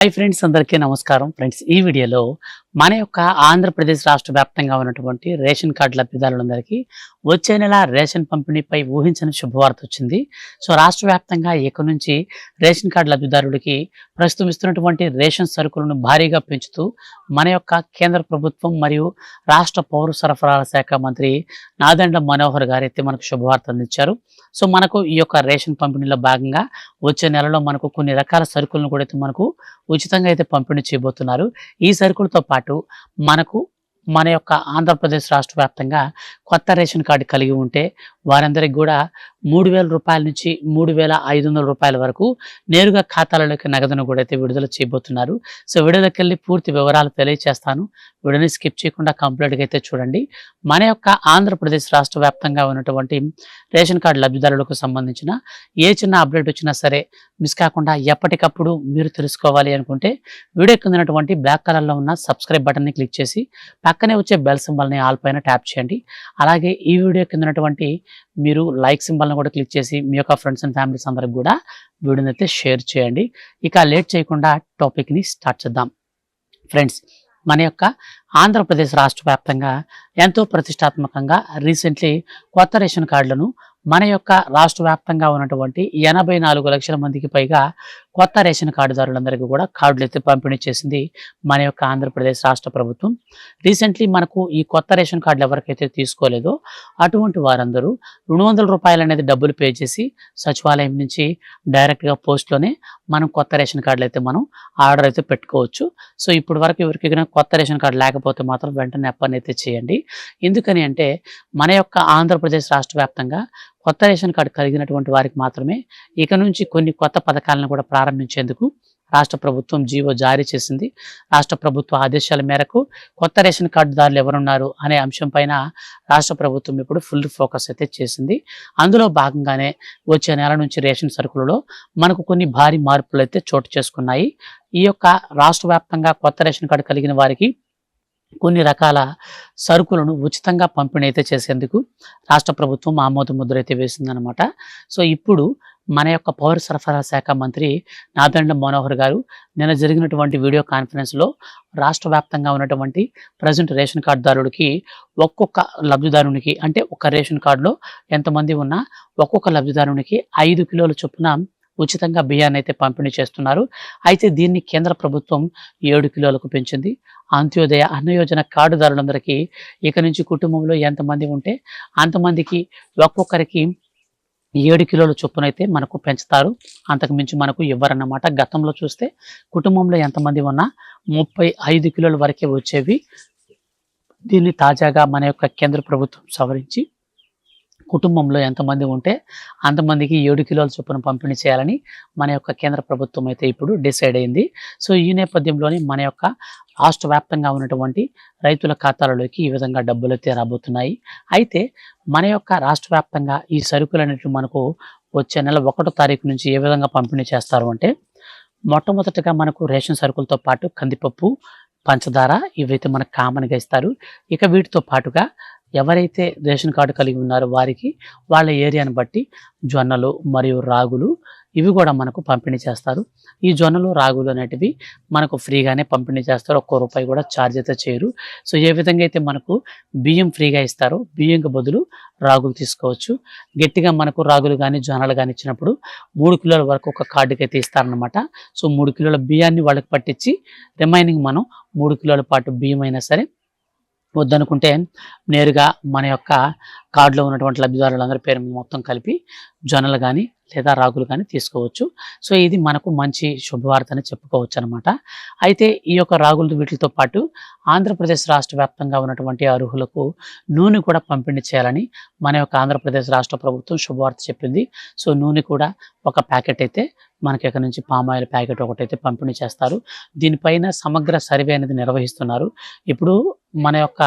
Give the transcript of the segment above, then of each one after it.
Hi friends, అందరికీ నమస్కారం. Friends, ఈ వీడియోలో మన యొక్క ఆంధ్రప్రదేశ్ రాష్ట్ర వ్యాప్తంగా ఉన్నటువంటి రేషన్ కార్డు లబ్ధిదారులందరికీ వచ్చే నెల రేషన్ పంపిణీపై ఊహించని శుభవార్త వచ్చింది. సో రాష్ట్ర వ్యాప్తంగా ఇక నుంచి రేషన్ కార్డు లబ్ధిదారులకి ప్రస్తుతం ఇస్తున్నటువంటి రేషన్ సరుకులను భారీగా పెంచుతూ మన యొక్క కేంద్ర ప్రభుత్వం మరియు రాష్ట్ర పౌర సరఫరాల శాఖ మంత్రి నాదెండ్ల మనోహర్ గారు అయితే మనకు శుభవార్త అందించారు. సో మనకు ఈ యొక్క రేషన్ పంపిణీలో భాగంగా వచ్చే నెలలో మనకు కొన్ని రకాల సరుకులను కూడా అయితే మనకు ఉచితంగా అయితే పంపిణీ చేయబోతున్నారు. ఈ సరుకులతో పాటు మనకు మన యొక్క ఆంధ్రప్రదేశ్ రాష్ట్ర వ్యాప్తంగా కొత్త రేషన్ కార్డు కలిగి ఉంటే వారందరికీ కూడా 3,000 రూపాయల నుంచి 3,500 రూపాయల వరకు నేరుగా ఖాతాలలోకి నగదును కూడా అయితే విడుదల చేయబోతున్నారు. సో వీడియోలోకి వెళ్ళి పూర్తి వివరాలు తెలియజేస్తాను. వీడియోని స్కిప్ చేయకుండా కంప్లీట్గా అయితే చూడండి. మన యొక్క ఆంధ్రప్రదేశ్ రాష్ట్ర వ్యాప్తంగా ఉన్నటువంటి రేషన్ కార్డు లబ్ధిదారులకు సంబంధించిన ఏ చిన్న అప్డేట్ వచ్చినా సరే మిస్ కాకుండా ఎప్పటికప్పుడు మీరు తెలుసుకోవాలి అనుకుంటే వీడియో కింద ఉన్నటువంటి బ్లాక్ కలర్లో ఉన్న సబ్స్క్రైబ్ బటన్ని క్లిక్ చేసి పక్కనే వచ్చే బెల్ సింబల్ని ఆల్ పైన ట్యాప్ చేయండి. అలాగే ఈ వీడియో కింద ఉన్నటువంటి మీరు లైక్ సింబల్ని కూడా క్లిక్ చేసి మీ యొక్క ఫ్రెండ్స్ అండ్ ఫ్యామిలీస్ అందరికి కూడా వీడియోని అయితే షేర్ చేయండి. ఇక లేట్ చేయకుండా టాపిక్ని స్టార్ట్ చేద్దాం. ఫ్రెండ్స్, మన యొక్క ఆంధ్రప్రదేశ్ రాష్ట్ర వ్యాప్తంగా ఎంతో ప్రతిష్టాత్మకంగా రీసెంట్లీ కొత్త రేషన్ కార్డులను మన యొక్క రాష్ట్ర వ్యాప్తంగా ఉన్నటువంటి 84 లక్షల మందికి పైగా కొత్త రేషన్ కార్డుదారులందరికీ కూడా కార్డులు అయితే పంపిణీ చేసింది మన యొక్క ఆంధ్రప్రదేశ్ రాష్ట్ర ప్రభుత్వం. రీసెంట్లీ మనకు ఈ కొత్త రేషన్ కార్డులు ఎవరికైతే తీసుకోలేదో అటువంటి వారందరూ 200 రూపాయలు అనేది డబ్బులు పే చేసి సచివాలయం నుంచి డైరెక్ట్గా పోస్ట్లోనే మనం కొత్త రేషన్ కార్డులు అయితే మనం ఆర్డర్ అయితే పెట్టుకోవచ్చు. సో ఇప్పటి వరకు ఎవరికైనా కొత్త రేషన్ కార్డు లేకపోతే మాత్రం వెంటనే అప్పని అయితే చేయండి. ఎందుకని అంటే మన యొక్క ఆంధ్రప్రదేశ్ రాష్ట్ర వ్యాప్తంగా కొత్త రేషన్ కార్డు కలిగినటువంటి వారికి మాత్రమే ఇక నుంచి కొన్ని కొత్త పథకాలను కూడా ప్రారంభించేందుకు రాష్ట్ర ప్రభుత్వం జీవో జారీ చేసింది. రాష్ట్ర ప్రభుత్వ ఆదేశాల మేరకు కొత్త రేషన్ కార్డుదారులు ఎవరున్నారు అనే అంశం పైన రాష్ట్ర ప్రభుత్వం ఇప్పుడు ఫుల్ ఫోకస్ అయితే చేసింది. అందులో భాగంగానే వచ్చే నెల నుంచి రేషన్ సరుకులలో మనకు కొన్ని భారీ మార్పులు అయితే చోటు చేసుకున్నాయి. ఈ యొక్క రాష్ట్ర వ్యాప్తంగా కొత్త రేషన్ కార్డు కలిగిన వారికి కొన్ని రకాల సరుకులను ఉచితంగా పంపిణీ అయితే చేసేందుకు రాష్ట్ర ప్రభుత్వం ఆమోద ముద్ర అయితే వేసిందనమాట. సో ఇప్పుడు మన యొక్క పౌర సరఫరా శాఖ మంత్రి నాదెండ్ల మనోహర్ గారు నిన్న జరిగినటువంటి వీడియో కాన్ఫరెన్స్లో రాష్ట్ర వ్యాప్తంగా ఉన్నటువంటి ప్రజెంట్ రేషన్ కార్డుదారుడికి ఒక్కొక్క లబ్ధిదారునికి అంటే ఒక రేషన్ కార్డులో ఎంతమంది ఉన్నా ఒక్కొక్క లబ్ధిదారునికి 5 కిలోల చొప్పున ఉచితంగా బియ్యాన్ని అయితే పంపిణీ చేస్తున్నారు. అయితే దీన్ని కేంద్ర ప్రభుత్వం 7 కిలోలకు పెంచింది. అంత్యోదయ అన్న యోజన కార్డుదారులందరికీ ఇక నుంచి కుటుంబంలో ఎంతమంది ఉంటే అంతమందికి ఒక్కొక్కరికి 7 కిలోల చొప్పున అయితే మనకు పెంచుతారు. అంతకు మించి మనకు ఇవ్వరన్నమాట. గతంలో చూస్తే కుటుంబంలో ఎంతమంది ఉన్నా 35 కిలోల వరకే వచ్చేవి. దీన్ని తాజాగా మన యొక్క కేంద్ర ప్రభుత్వం సవరించి కుటుంబంలో ఎంతమంది ఉంటే అంతమందికి 7 కిలోల చొప్పున పంపిణీ చేయాలని మన యొక్క కేంద్ర ప్రభుత్వం అయితే ఇప్పుడు డిసైడ్ అయింది. సో ఈ నేపథ్యంలోనే మన యొక్క రాష్ట్ర వ్యాప్తంగా ఉన్నటువంటి రైతుల ఖాతాలలోకి ఈ విధంగా డబ్బులు అయితే రాబోతున్నాయి. అయితే మన యొక్క రాష్ట్ర వ్యాప్తంగా ఈ సరుకులు అనేవి మనకు వచ్చే నెల 1వ తారీఖు నుంచి ఏ విధంగా పంపిణీ చేస్తారు అంటే మొట్టమొదటిగా మనకు రేషన్ సరుకులతో పాటు కందిపప్పు, పంచదార ఇవైతే మనకు కామన్గా ఇస్తారు. ఇక వీటితో పాటుగా ఎవరైతే రేషన్ కార్డు కలిగి ఉన్నారో వారికి వాళ్ళ ఏరియాను బట్టి జొన్నలు మరియు రాగులు ఇవి కూడా మనకు పంపిణీ చేస్తారు. ఈ జొన్నలు రాగులు అనేటివి మనకు ఫ్రీగానే పంపిణీ చేస్తారు. ₹1 కూడా ఛార్జ్ అయితే చేయరు. సో ఏ విధంగా అయితే మనకు బియ్యం ఫ్రీగా ఇస్తారో బియ్యంకి బదులు రాగులు తీసుకోవచ్చు. గట్టిగా మనకు రాగులు కానీ జొన్నలు కానీ ఇచ్చినప్పుడు 3 కిలోల వరకు ఒక కార్డుకి అయితే ఇస్తారనమాట. సో 3 కిలోల బియ్యాన్ని వాళ్ళకి పట్టించి రిమైనింగ్ మనం 3 కిలోల పాటు బియ్యం అయినా సరే వద్దనుకుంటే నేరుగా మన యొక్క కార్డులో ఉన్నటువంటి లబ్ధిదారులందరి పేరు మొత్తం కలిపి జొన్నలు కానీ లేదా రాగులు కానీ తీసుకోవచ్చు. సో ఇది మనకు మంచి శుభవార్త అని చెప్పుకోవచ్చు అనమాట. అయితే ఈ యొక్క రాగులు వీటితో పాటు ఆంధ్రప్రదేశ్ రాష్ట్ర వ్యాప్తంగా ఉన్నటువంటి అర్హులకు నూనె కూడా పంపిణీ చేయాలని మన యొక్క ఆంధ్రప్రదేశ్ రాష్ట్ర ప్రభుత్వం శుభవార్త చెప్పింది. సో నూనె కూడా ఒక ప్యాకెట్ అయితే మనకి ఇక్కడ నుంచి పామాయిల్ ప్యాకెట్ ఒకటైతే పంపిణీ చేస్తారు. దీనిపైన సమగ్ర సర్వే అనేది నిర్వహిస్తున్నారు. ఇప్పుడు మన యొక్క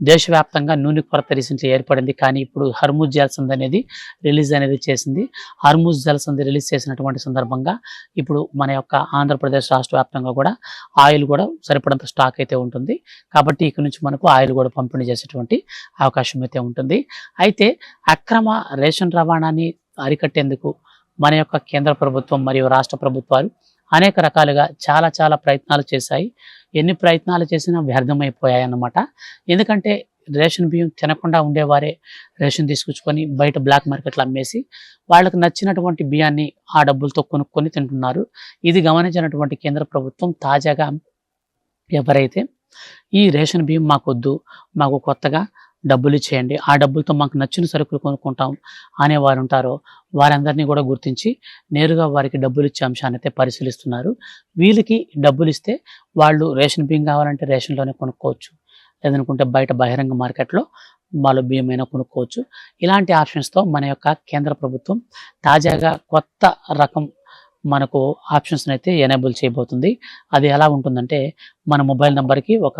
దేశవ్యాప్తంగా నూనె కొరత రీసెంట్లీ ఏర్పడింది. కానీ ఇప్పుడు హర్ముజ్ జలసంధి అనేది రిలీజ్ అనేది చేసింది. హర్ముజ్ జలసంధి రిలీజ్ చేసినటువంటి సందర్భంగా ఇప్పుడు మన యొక్క ఆంధ్రప్రదేశ్ రాష్ట్ర వ్యాప్తంగా కూడా ఆయిల్ కూడా సరిపడంత స్టాక్ అయితే ఉంటుంది. కాబట్టి ఇక్కడ నుంచి మనకు ఆయిల్ కూడా పంపిణీ చేసేటువంటి అవకాశం అయితే ఉంటుంది. అయితే అక్రమ రేషన్ రవాణాని అరికట్టేందుకు మన యొక్క కేంద్ర ప్రభుత్వం మరియు రాష్ట్ర ప్రభుత్వాలు అనేక రకాలుగా చాలా చాలా ప్రయత్నాలు చేశాయి. ఎన్ని ప్రయత్నాలు చేసినా వ్యర్థమైపోయాయి అన్నమాట. ఎందుకంటే రేషన్ బియ్యం తినకుండా ఉండేవారే రేషన్ తీసుకొచ్చుకొని బయట బ్లాక్ మార్కెట్లో అమ్మేసి వాళ్ళకి నచ్చినటువంటి బియ్యాన్ని ఆ డబ్బులతో కొనుక్కొని తింటున్నారు. ఇది గమనించినటువంటి కేంద్ర ప్రభుత్వం తాజాగా ఎవరైతే ఈ రేషన్ బియ్యం మాకొద్దు, మాకు కొత్తగా డబ్బులు ఇచ్చేయండి, ఆ డబ్బులతో మాకు నచ్చిన సరుకులు కొనుక్కుంటాం అనేవారు ఉంటారో వారందరినీ కూడా గుర్తించి నేరుగా వారికి డబ్బులు ఇచ్చే అంశాన్ని అయితే పరిశీలిస్తున్నారు. వీళ్ళకి డబ్బులు ఇస్తే వాళ్ళు రేషన్ బియ్యం కావాలంటే రేషన్లోనే కొనుక్కోవచ్చు, లేదనుకుంటే బయట బహిరంగ మార్కెట్లో వాళ్ళు బియ్యమైనా కొనుక్కోవచ్చు. ఇలాంటి ఆప్షన్స్తో మన యొక్క కేంద్ర ప్రభుత్వం తాజాగా కొత్త రకం మనకు ఆప్షన్స్ని అయితే ఎనేబుల్ చేయబోతుంది. అది ఎలా ఉంటుందంటే మన మొబైల్ నెంబర్కి ఒక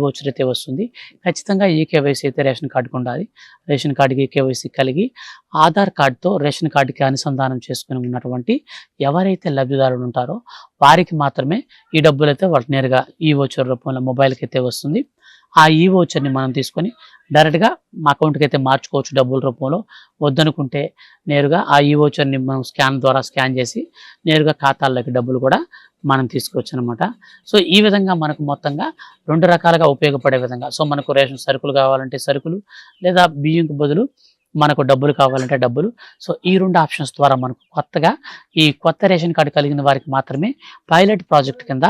వోచర్ అయితే వస్తుంది. ఖచ్చితంగా కేవైసీ అయితే రేషన్ కార్డుకి ఉండాలి. రేషన్ కార్డుకి కేవైసీ కలిగి ఆధార్ కార్డుతో రేషన్ కార్డుకి అనుసంధానం చేసుకుని ఉన్నటువంటి ఎవరైతే లబ్ధిదారులు ఉంటారో వారికి మాత్రమే ఈ డబ్బులు అయితే వాళ్ళకి నేరుగా వోచర్ రూపంలో మొబైల్కి అయితే వస్తుంది. ఆ వోచర్ని మనం తీసుకొని డైరెక్ట్గా మా అకౌంట్కి అయితే మార్చుకోవచ్చు డబ్బుల రూపంలో. వద్దనుకుంటే నేరుగా ఆ వోచర్ని మనం స్కాన్ ద్వారా స్కాన్ చేసి నేరుగా ఖాతాల్లోకి డబ్బులు కూడా మనం తీసుకోవచ్చు అనమాట. సో ఈ విధంగా మనకు మొత్తంగా 2 రకాలుగా ఉపయోగపడే విధంగా, సో మనకు రేషన్ సరుకులు కావాలంటే సరుకులు, లేదా బియ్యంకు బదులు మనకు డబ్బులు కావాలంటే డబ్బులు. సో ఈ 2 ఆప్షన్స్ ద్వారా మనకు కొత్తగా ఈ కొత్త రేషన్ కార్డు కలిగిన వారికి మాత్రమే పైలట్ ప్రాజెక్ట్ కింద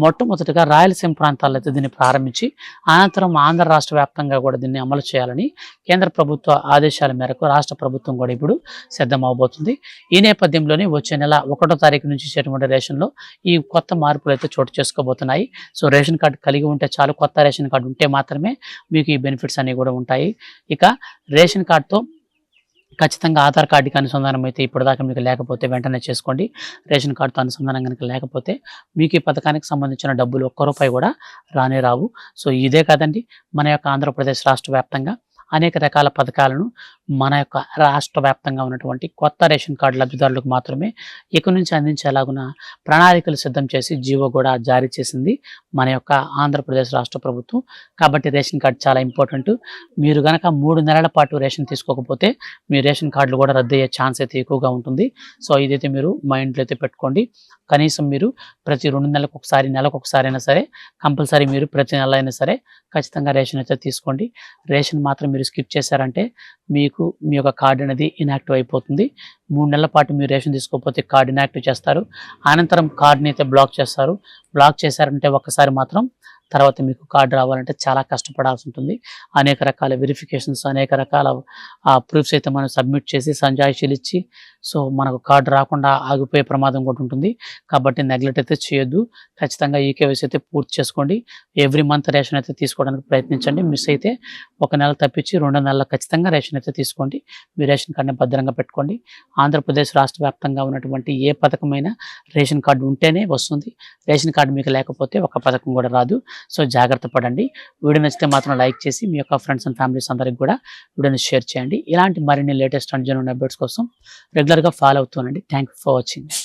మొట్టమొదటిగా రాయలసీమ ప్రాంతాల్లో అయితే దీన్ని ప్రారంభించి అనంతరం ఆంధ్ర రాష్ట్ర వ్యాప్తంగా కూడా దీన్ని అమలు చేయాలని కేంద్ర ప్రభుత్వ ఆదేశాల మేరకు రాష్ట్ర ప్రభుత్వం కూడా ఇప్పుడు సిద్ధమవబోతుంది. ఈ నేపథ్యంలోనే వచ్చే నెల 1వ తారీఖు నుంచి ఇచ్చేటువంటి రేషన్లో ఈ కొత్త మార్పులు అయితే చోటు చేసుకోబోతున్నాయి. సో రేషన్ కార్డు కలిగి ఉంటే చాలు, కొత్త రేషన్ కార్డు ఉంటే మాత్రమే మీకు ఈ బెనిఫిట్స్ అనేవి కూడా ఉంటాయి. ఇక రేషన్ కార్డుతో ఖచ్చితంగా ఆధార్ కార్డుకి అనుసంధానం అయితే ఇప్పటిదాకా మీకు లేకపోతే వెంటనే చేసుకోండి. రేషన్ కార్డుతో అనుసంధానం కనుక లేకపోతే మీకు ఈ పథకానికి సంబంధించిన డబ్బులు ₹1 కూడా రానే రావు. సో ఇదే కాదండి, మన యొక్క ఆంధ్రప్రదేశ్ రాష్ట్ర వ్యాప్తంగా అనేక రకాల పథకాలను మన యొక్క రాష్ట్ర వ్యాప్తంగా ఉన్నటువంటి కొత్త రేషన్ కార్డు లబ్ధిదారులకు మాత్రమే ఇక నుంచి అందించేలాగున ప్రణాళికలు సిద్ధం చేసి జీవో కూడా జారీ చేసింది మన యొక్క ఆంధ్రప్రదేశ్ రాష్ట్ర ప్రభుత్వం. కాబట్టి రేషన్ కార్డు చాలా ఇంపార్టెంట్. మీరు కనుక 3 నెలల పాటు రేషన్ తీసుకోకపోతే మీ రేషన్ కార్డులు కూడా రద్దు అయ్యే ఛాన్స్ అయితే ఎక్కువగా ఉంటుంది. సో ఇదైతే మీరు మైండ్లో అయితే పెట్టుకోండి. కనీసం మీరు ప్రతి 2 నెలలకు ఒకసారి, నెలకు ఒకసారి అయినా సరే కంపల్సరీ మీరు ప్రతి నెల అయినా సరే ఖచ్చితంగా రేషన్ అయితే తీసుకోండి. రేషన్ మాత్రం మీరు స్కిప్ చేశారంటే మీకు మీ యొక్క కార్డు అనేది ఇన్యాక్టివ్ అయిపోతుంది. 3 నెలల పాటు మీరు రేషన్ తీసుకోకపోతే కార్డు ఇన్యాక్టివ్ చేస్తారు. అనంతరం కార్డుని అయితే బ్లాక్ చేస్తారు. బ్లాక్ చేశారంటే ఒక్కసారి మాత్రం తర్వాత మీకు కార్డు రావాలంటే చాలా కష్టపడాల్సి ఉంటుంది. అనేక రకాల వెరిఫికేషన్స్, అనేక రకాల ప్రూఫ్స్ అయితే మనం సబ్మిట్ చేసి సంజాయిషీలు ఇచ్చి సో మనకు కార్డు రాకుండా ఆగిపోయే ప్రమాదం కూడా ఉంటుంది. కాబట్టి నెగ్లెక్ట్ అయితే చేయొద్దు. ఖచ్చితంగా కేవైసీ అయితే పూర్తి చేసుకోండి. ఎవ్రీ మంత్ రేషన్ అయితే తీసుకోవడానికి ప్రయత్నించండి. మిస్ అయితే 1 నెల తప్పించి 2 నెలలు ఖచ్చితంగా రేషన్ అయితే తీసుకోండి. మీ రేషన్ కార్డుని భద్రంగా పెట్టుకోండి. ఆంధ్రప్రదేశ్ రాష్ట్ర వ్యాప్తంగా ఉన్నటువంటి ఏ పథకమైనా రేషన్ కార్డు ఉంటేనే వస్తుంది. రేషన్ కార్డు మీకు లేకపోతే ఒక పథకం కూడా రాదు. సో జాగ్రత్త పడండి. వీడియో నచ్చితే మాత్రం లైక్ చేసి మీ యొక్క ఫ్రెండ్స్ అండ్ ఫ్యామిలీస్ అందరికి కూడా వీడియోని షేర్ చేయండి. ఇలాంటి మరిన్ని లేటెస్ట్ అండ్ జెన్యూన్ అప్డేట్స్ కోసం రెగ్యులర్గా ఫాలో అవుతూనండి. Thank you for watching.